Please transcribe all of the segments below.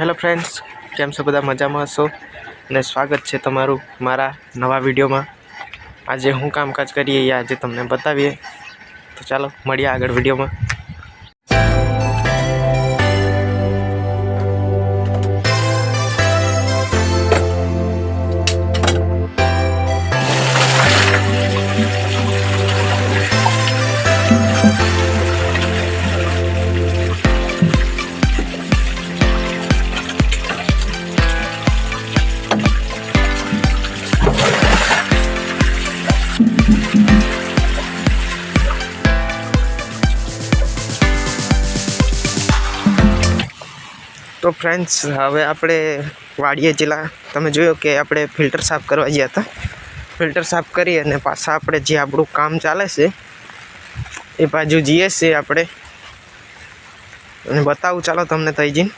Hello friends, કેમ છો બધા? મજામાં હશો અને સ્વાગત છે તમારું મારા નવા વિડીયોમાં। આજે હું કામકાજ કરીએ એ આજે તમને બતાવીએ, તો ચાલો મળીએ આગળ વિડીયોમાં। तो फ्रेंड्स, हवे आपणे वाड़िए जिला तमे जोयो कि आपणे फिल्टर साफ करवा गया था। फिल्टर साफ करी अने पाछा आपणे जे आपणुं काम चाले छे ए बाजू जीए छे आपणे, अने बतावुं चालो तमने तई जईने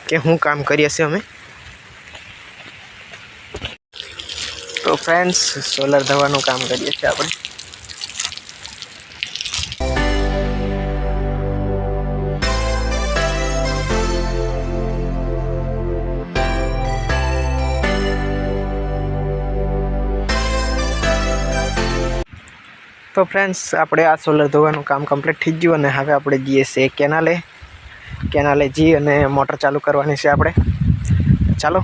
के हुं काम करीए छे अमे। तो फ्रेंड्स, सोलर दवानुं काम करीए छे आपणे। तो फ्रेंड्स, आपणे आ सोलर धोवानुं काम कम्प्लीट थई गयुं अने हवे आपणे जीए छे केनाले जी अने मोटर चालू करवानी छे आपणे। चालो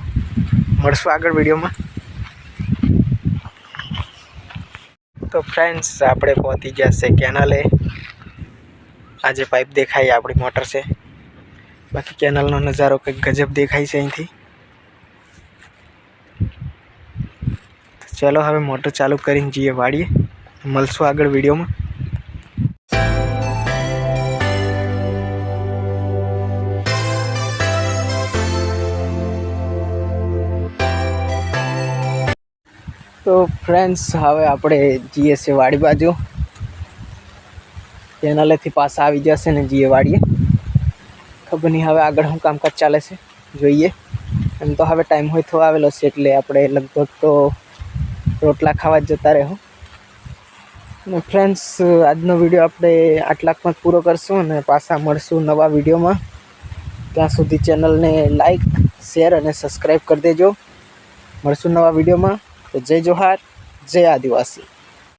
मळशुं आगळ विडियोमां। तो फ्रेंड्स, आपणे पहोंची गया छे केनाले। आज पाइप देखाय आपणी मोटर छे, बाकी केनालनो नजारो कंईक गजब देखाय छे अहींथी। तो चलो हवे मोटर चालू करीने जीए वाड़ीए, मळशुं आगळ विडियोमां। तो फ्रेंड्स, हवे आपणे जीए छे वाड़ी बाजू। केनालेथी पाछा आवी जशे ने जीए वाड़ीए। खबर नहीं हवे आगळ शुं कामकाज चाले छे, जोईए। एम तो हवे टाइम होय थो आवेलो छे એટલે આપણે લગભગ તો રોટલા ખાવા જતા રહેવું। અને ફ્રેન્ડ્સ, આજનો વિડીયો આપણે આટલાકમાં જ પૂરો કરશું અને પાછા મળશું નવા વિડીયોમાં। ત્યાં સુધી ચેનલને લાઈક, શેર અને સબસ્ક્રાઈબ કરી દેજો। મળશું નવા વિડીયોમાં। તો જય જોહાર, જય આદિવાસી।